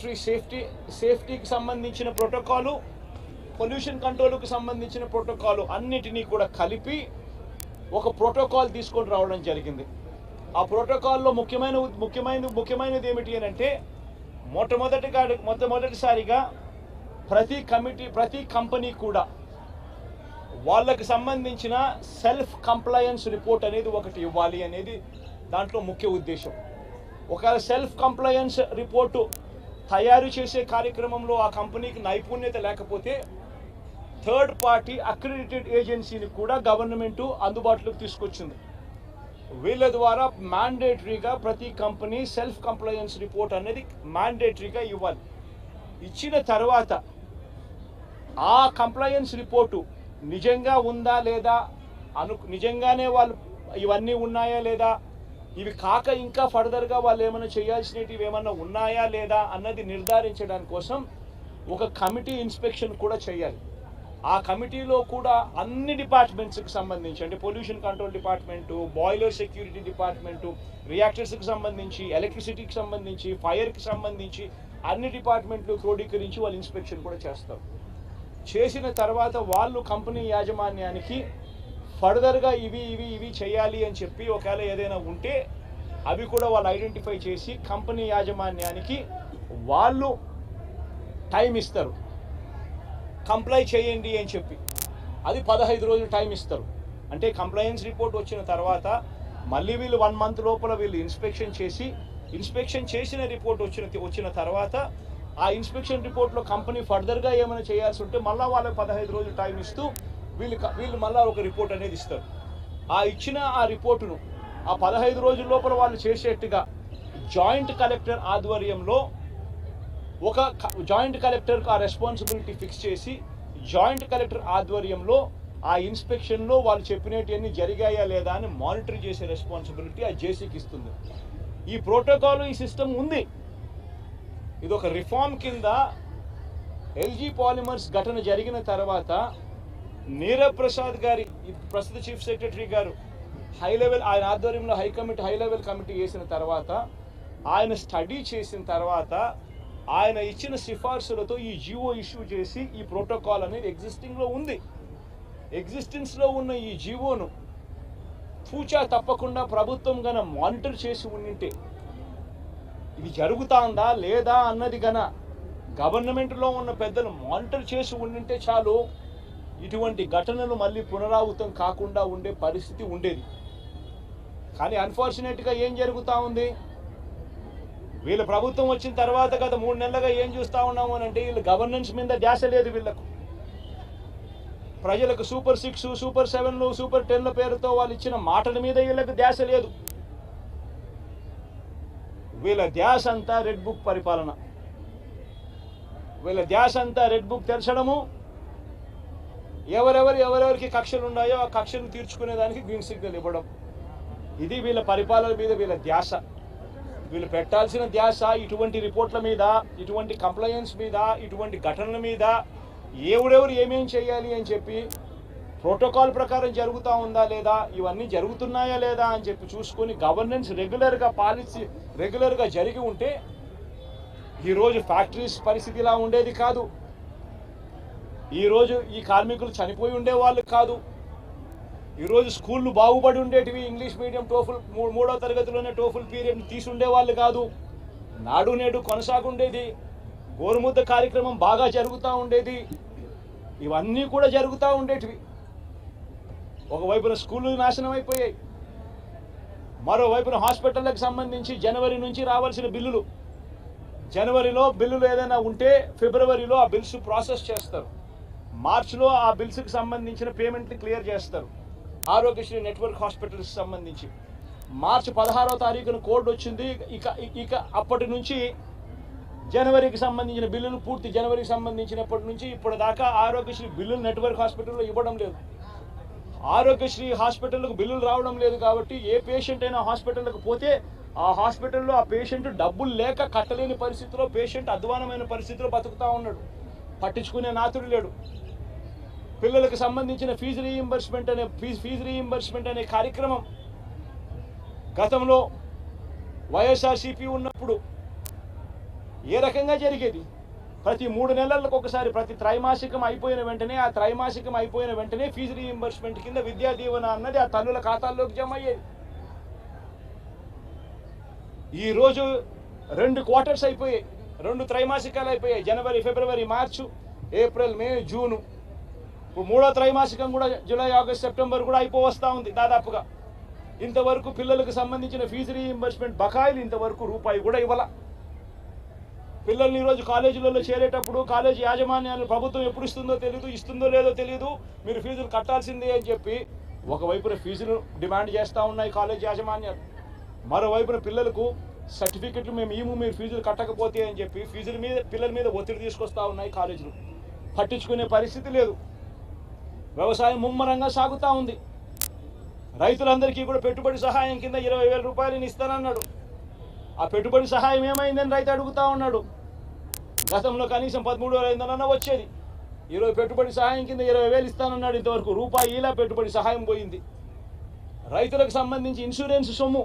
సేఫ్టీకి సంబంధించిన protocol, pollution కంట్రోల్కి సంబంధించిన ప్రోటోకాలు అన్నిటినీ కూడా కలిపి ఒక ప్రోటోకాల్ తీసుకొని రావడం జరిగింది. ఆ ప్రోటోకాల్లో ముఖ్యమైనది ఏమిటి అని అంటే మొట్టమొదటిసారిగా ప్రతి కంపెనీ కూడా వాళ్ళకి సంబంధించిన సెల్ఫ్ కంప్లయన్స్ రిపోర్ట్ అనేది ఒకటి ఇవ్వాలి అనేది దాంట్లో ముఖ్య ఉద్దేశం. ఒకవేళ సెల్ఫ్ కంప్లయన్స్ రిపోర్టు తయారు చేసే కార్యక్రమంలో ఆ కంపెనీకి నైపుణ్యత లేకపోతే థర్డ్ పార్టీ అక్రెడిటెడ్ ఏజెన్సీని కూడా గవర్నమెంట్ అందుబాటులోకి తీసుకొచ్చింది. వీళ్ళ ద్వారా మ్యాండేటరీగా ప్రతి కంపెనీ సెల్ఫ్ కంప్లయన్స్ రిపోర్ట్ అనేది మ్యాండేటరీగా ఇవ్వాలి. ఇచ్చిన తర్వాత ఆ కంప్లయన్స్ రిపోర్టు నిజంగా ఉందా లేదా, నిజంగానే వాళ్ళు ఇవన్నీ ఉన్నాయా లేదా, ఇవి కాక ఇంకా ఫర్దర్గా వాళ్ళు ఏమైనా చేయాల్సినవి ఏమైనా ఉన్నాయా లేదా అన్నది నిర్ధారించడానికి కోసం ఒక కమిటీ ఇన్స్పెక్షన్ కూడా చేయాలి. ఆ కమిటీలో కూడా అన్ని డిపార్ట్మెంట్స్కి సంబంధించి, అంటే pollution control department, boiler security department, రియాక్టర్స్కి సంబంధించి, ఎలక్ట్రిసిటీకి సంబంధించి, ఫైర్కి సంబంధించి అన్ని డిపార్ట్మెంట్లు క్రోడీకరించి వాళ్ళు ఇన్స్పెక్షన్ కూడా చేస్తారు. చేసిన తర్వాత వాళ్ళు కంపెనీ యాజమాన్యానికి ఫర్దర్గా ఇవి చేయాలి అని చెప్పి ఒకవేళ ఏదైనా ఉంటే అవి కూడా వాళ్ళు ఐడెంటిఫై చేసి కంపెనీ యాజమాన్యానికి వాళ్ళు టైం ఇస్తారు, కంప్లై చేయండి అని చెప్పి. అది 15 రోజులు టైం ఇస్తారు. అంటే కంప్లయన్స్ రిపోర్ట్ వచ్చిన తర్వాత మళ్ళీ వీళ్ళు 1 మంత్ లోపల వీళ్ళు ఇన్స్పెక్షన్ చేసిన రిపోర్ట్ వచ్చిన తర్వాత ఆ ఇన్స్పెక్షన్ రిపోర్ట్లో కంపెనీ ఫర్దర్గా ఏమైనా చేయాల్సి ఉంటే మళ్ళీ వాళ్ళకి 15 రోజులు టైం ఇస్తూ వీళ్ళు మళ్ళీ ఒక రిపోర్ట్ అనేది ఇస్తారు. ఆ రిపోర్టును ఆ 15 రోజుల లోపల వాళ్ళు చేసేట్టుగా జాయింట్ కలెక్టర్ ఆధ్వర్యంలో ఒక జాయింట్ కలెక్టర్కి ఆ రెస్పాన్సిబిలిటీ ఫిక్స్ చేసి జాయింట్ కలెక్టర్ ఆధ్వర్యంలో ఆ ఇన్స్పెక్షన్లో వాళ్ళు చెప్పినవన్నీ జరిగాయా లేదా అని మానిటర్ చేసే రెస్పాన్సిబిలిటీ ఆ జేసీకి ఇస్తుంది. ఈ ప్రోటోకాల్, ఈ సిస్టమ్ ఉంది. ఇది ఒక రిఫార్మ్ కింద ఎల్జీ పాలిమర్స్ ఘటన జరిగిన తర్వాత నీరబ్ ప్రసాద్ గారి ప్రస్తుత చీఫ్ సెక్రటరీ గారు ఆయన ఆధ్వర్యంలో హై లెవెల్ కమిటీ వేసిన తర్వాత ఆయన స్టడీ చేసిన తర్వాత ఆయన ఇచ్చిన సిఫార్సులతో ఈ జియో ఇష్యూ చేసి ఈ ప్రోటోకాల్ అనేది ఎగ్జిస్టెన్స్లో ఉన్న ఈ జియోను తూచా తప్పకుండా ప్రభుత్వం గన మానిటర్ చేసి ఉండింటే, ఇది జరుగుతుందా లేదా అన్నది గన గవర్నమెంట్లో ఉన్న పెద్దలు మానిటర్ చేసి ఉండింటే చాలు ఇటువంటి ఘటనలు మళ్ళీ పునరావృతం కాకుండా ఉండే పరిస్థితి ఉండేది. కానీ అన్ఫార్చునేట్గా ఏం జరుగుతూ ఉంది, వీళ్ళ ప్రభుత్వం వచ్చిన తర్వాత గత 3 నెలలుగా ఏం చూస్తూ ఉన్నాము అని అంటే వీళ్ళు గవర్నెన్స్ మీద ధ్యాస లేదు. వీళ్ళకు ప్రజలకు సూపర్ 6, సూపర్ 7, సూపర్ 10 పేరుతో వాళ్ళు ఇచ్చిన మాటల మీద వీళ్ళకు ధ్యాస లేదు. వీళ్ళ ధ్యాస అంతా రెడ్ బుక్ పరిపాలన, వీళ్ళ ధ్యాస అంతా రెడ్ బుక్ తెరచడము, ఎవరెవరికి కక్షలు ఉన్నాయో ఆ కక్షను తీర్చుకునేదానికి గ్రీన్ సిగ్నల్ ఇవ్వడం. ఇది వీళ్ళ పరిపాలన మీద వీళ్ళ ధ్యాస. వీళ్ళు పెట్టాల్సిన ధ్యాస ఇటువంటి రిపోర్ట్ల మీద, ఇటువంటి కంప్లయన్స్ మీద, ఇటువంటి ఘటనల మీద ఎవరెవరు ఏమేం చేయాలి అని చెప్పి ప్రోటోకాల్ ప్రకారం జరుగుతూ ఉందా లేదా, ఇవన్నీ జరుగుతున్నాయా లేదా అని చెప్పి చూసుకొని గవర్నెన్స్ పాలసీ రెగ్యులర్గా జరిగి ఉంటే ఈరోజు ఫ్యాక్టరీస్ పరిస్థితి ఇలా ఉండేది కాదు. ఈరోజు ఈ కార్మికులు చనిపోయి ఉండేవాళ్ళు కాదు. ఈరోజు స్కూళ్ళు బాగుపడి ఉండేటివి. ఇంగ్లీష్ మీడియం టోఫుల్ 3వ తరగతిలోనే టోఫుల్ పీరియడ్ తీసుండేవాళ్ళు కాదు. నాడు నేడు కొనసాగుండేది. గోరుముద్ద కార్యక్రమం బాగా జరుగుతూ ఉండేది. ఇవన్నీ కూడా జరుగుతూ ఉండేటివి. ఒకవైపున స్కూళ్ళు నాశనం అయిపోయాయి, మరోవైపున హాస్పిటళ్ళకి సంబంధించి జనవరి నుంచి రావాల్సిన బిల్లులు, జనవరిలో బిల్లులు ఏదైనా ఉంటే ఫిబ్రవరిలో ఆ బిల్స్ ప్రాసెస్ చేస్తారు, మార్చిలో ఆ బిల్స్కి సంబంధించిన పేమెంట్ని క్లియర్ చేస్తారు. ఆరోగ్యశ్రీ నెట్వర్క్ హాస్పిటల్స్కి సంబంధించి మార్చి 16వ తారీఖున కోడ్ వచ్చింది. ఇక అప్పటి నుంచి జనవరికి సంబంధించిన బిల్లులు పూర్తి జనవరికి సంబంధించినప్పటి నుంచి ఇప్పటిదాకా ఆరోగ్యశ్రీ బిల్లులు నెట్వర్క్ హాస్పిటల్లో ఇవ్వడం లేదు. ఆరోగ్యశ్రీ హాస్పిటల్కు బిల్లులు రావడం లేదు. కాబట్టి ఏ పేషెంట్ అయినా హాస్పిటల్కి పోతే ఆ హాస్పిటల్లో ఆ పేషెంట్ డబ్బులు లేక కట్టలేని పరిస్థితిలో, పేషెంట్ అధ్వానమైన పరిస్థితిలో బతుకుతూ ఉన్నాడు. పట్టించుకునే నాతుడు లేడు. పిల్లలకు సంబంధించిన ఫీజు రీయింబర్స్మెంట్ అనే కార్యక్రమం గతంలో వైఎస్ఆర్సీపీ ఉన్నప్పుడు ఏ రకంగా జరిగేది? ప్రతి 3 నెలలకు ఒకసారి, ప్రతి త్రైమాసికం అయిపోయిన వెంటనే, ఆ త్రైమాసికం అయిపోయిన వెంటనే ఫీజు రీయింబర్స్మెంట్ కింద విద్యా దీవెన అన్నది ఆ తల్లుల ఖాతాల్లోకి జమ అయ్యేది. ఈరోజు 2 క్వార్టర్స్ అయిపోయాయి, 2 త్రైమాసికాలు అయిపోయాయి. జనవరి, ఫిబ్రవరి, మార్చు, ఏప్రిల్, మే, జూను. ఇప్పుడు 3వ త్రైమాసికం కూడా జూలై, ఆగస్ట్, సెప్టెంబర్ కూడా అయిపోవస్తూ ఉంది దాదాపుగా. ఇంతవరకు పిల్లలకు సంబంధించిన ఫీజు రీయింబర్స్మెంట్ బకాయిలు ఇంతవరకు రూపాయి కూడా ఇవ్వాల. పిల్లల్ని ఈరోజు కాలేజీలలో చేరేటప్పుడు కాలేజీ యాజమాన్యాలు ప్రభుత్వం ఎప్పుడు ఇస్తుందో తెలియదు, ఇస్తుందో లేదో తెలియదు, మీరు ఫీజులు కట్టాల్సిందే అని చెప్పి ఒకవైపున ఫీజులు డిమాండ్ చేస్తూ ఉన్నాయి కాలేజీ యాజమాన్యాలు, మరోవైపున పిల్లలకు సర్టిఫికెట్లు మేము ఇవ్వము మీరు ఫీజులు కట్టకపోతే అని చెప్పి ఫీజుల మీద పిల్లల మీద ఒత్తిడి తీసుకొస్తూ ఉన్నాయి కాలేజీలు. పట్టించుకునే పరిస్థితి లేదు. వ్యవసాయం ముమ్మరంగా సాగుతూ ఉంది. రైతులందరికీ కూడా పెట్టుబడి సహాయం కింద 20,000 రూపాయలు ఇస్తానన్నాడు. ఆ పెట్టుబడి సహాయం ఏమైందని రైతు అడుగుతూ ఉన్నాడు. గతంలో కనీసం 13,500 వచ్చేది. ఈరోజు పెట్టుబడి సహాయం కింద 20,000 ఇస్తానన్నాడు. ఇంతవరకు రూపాయి ఇలా పెట్టుబడి సహాయం పోయింది. రైతులకు సంబంధించి ఇన్సూరెన్స్ సొమ్ము,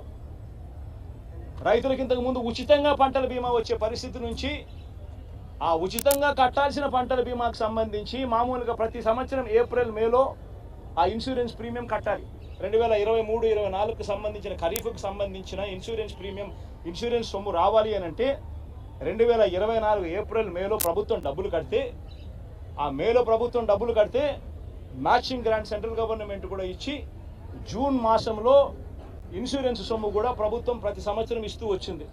రైతులకు ఇంతకుముందు ఉచితంగా పంటల బీమా వచ్చే పరిస్థితి నుంచి ఆ ఉచితంగా కట్టాల్సిన పంటల బీమాకు సంబంధించి మామూలుగా ప్రతి సంవత్సరం ఏప్రిల్, మేలో ఆ ఇన్సూరెన్స్ ప్రీమియం కట్టాలి. 2023-24కు సంబంధించిన ఖరీఫ్కు సంబంధించిన ఇన్సూరెన్స్ సొమ్ము రావాలి అని అంటే 2024 ఏప్రిల్, మేలో ప్రభుత్వం డబ్బులు కడితే, ఆ మేలో ప్రభుత్వం డబ్బులు కడితే మ్యాచింగ్ గ్రాంట్ సెంట్రల్ గవర్నమెంట్ కూడా ఇచ్చి జూన్ మాసంలో ఇన్సూరెన్స్ సొమ్ము కూడా ప్రభుత్వం ప్రతి సంవత్సరం ఇస్తూ వచ్చింది.